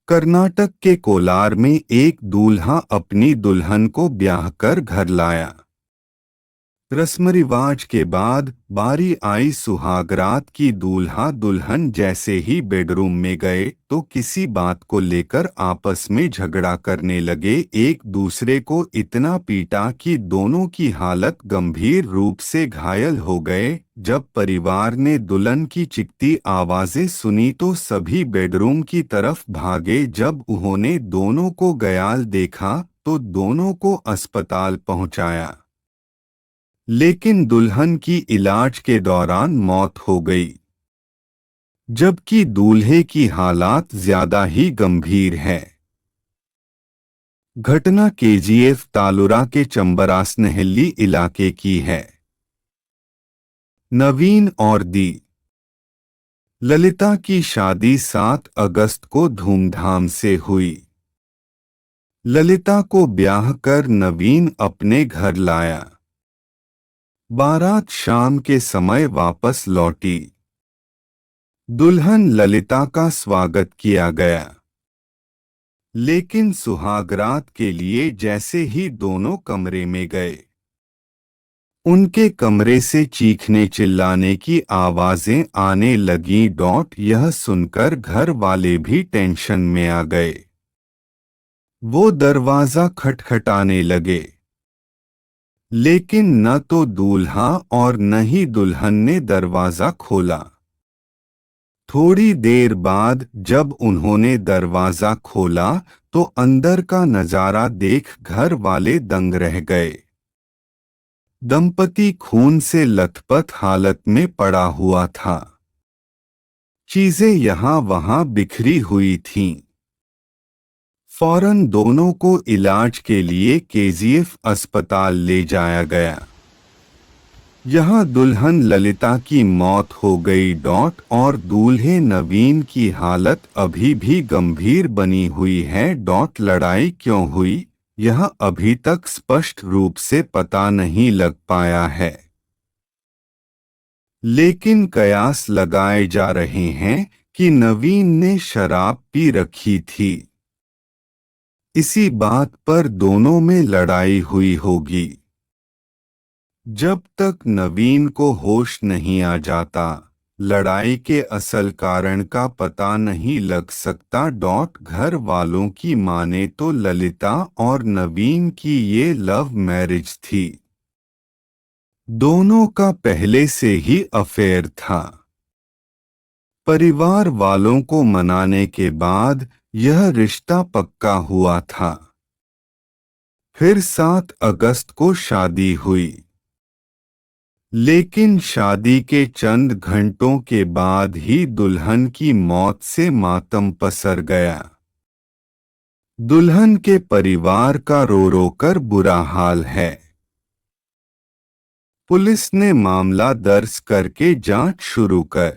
कर्नाटक के कोलार में एक दूल्हा अपनी दुल्हन को ब्याह कर घर लाया। रस्म रिवाज के बाद बारी आई सुहागरात की। दूल्हा दुल्हन जैसे ही बेडरूम में गए तो किसी बात को लेकर आपस में झगड़ा करने लगे। एक दूसरे को इतना पीटा कि दोनों की हालत गंभीर रूप से घायल हो गए। जब परिवार ने दुल्हन की चीखती आवाजें सुनी तो सभी बेडरूम की तरफ भागे। जब उन्होंने दोनों को घायल देखा तो दोनों को अस्पताल पहुंचाया, लेकिन दुल्हन की इलाज के दौरान मौत हो गई, जबकि दूल्हे की हालात ज्यादा ही गंभीर है। घटना केजीएफ तालुरा के चंबरासनहल्ली इलाके की है। नवीन और दी ललिता की शादी 7 अगस्त को धूमधाम से हुई। ललिता को ब्याह कर नवीन अपने घर लाया। बारात शाम के समय वापस लौटी। दुल्हन ललिता का स्वागत किया गया, लेकिन सुहागरात के लिए जैसे ही दोनों कमरे में गए, उनके कमरे से चीखने चिल्लाने की आवाजें आने लगीं। यह सुनकर घर वाले भी टेंशन में आ गए। वो दरवाजा खटखटाने लगे, लेकिन न तो दूल्हा और न ही दुल्हन ने दरवाजा खोला। थोड़ी देर बाद जब उन्होंने दरवाजा खोला तो अंदर का नजारा देख घर वाले दंग रह गए। दंपति खून से लथपथ हालत में पड़ा हुआ था। चीजें यहाँ वहाँ बिखरी हुई थीं। फौरन दोनों को इलाज के लिए केजीएफ अस्पताल ले जाया गया। यहाँ दुल्हन ललिता की मौत हो गई। और दूल्हे नवीन की हालत अभी भी गंभीर बनी हुई है। लड़ाई क्यों हुई, यह अभी तक स्पष्ट रूप से पता नहीं लग पाया है, लेकिन कयास लगाए जा रहे हैं कि नवीन ने शराब पी रखी थी। इसी बात पर दोनों में लड़ाई हुई होगी। जब तक नवीन को होश नहीं आ जाता, लड़ाई के असल कारण का पता नहीं लग सकता। घर वालों की माने तो ललिता और नवीन की ये लव मैरिज थी। दोनों का पहले से ही अफेयर था। परिवार वालों को मनाने के बाद यह रिश्ता पक्का हुआ था। फिर 7 अगस्त को शादी हुई, लेकिन शादी के चंद घंटों के बाद ही दुल्हन की मौत से मातम पसर गया। दुल्हन के परिवार का रो रो कर बुरा हाल है। पुलिस ने मामला दर्ज करके जांच शुरू कर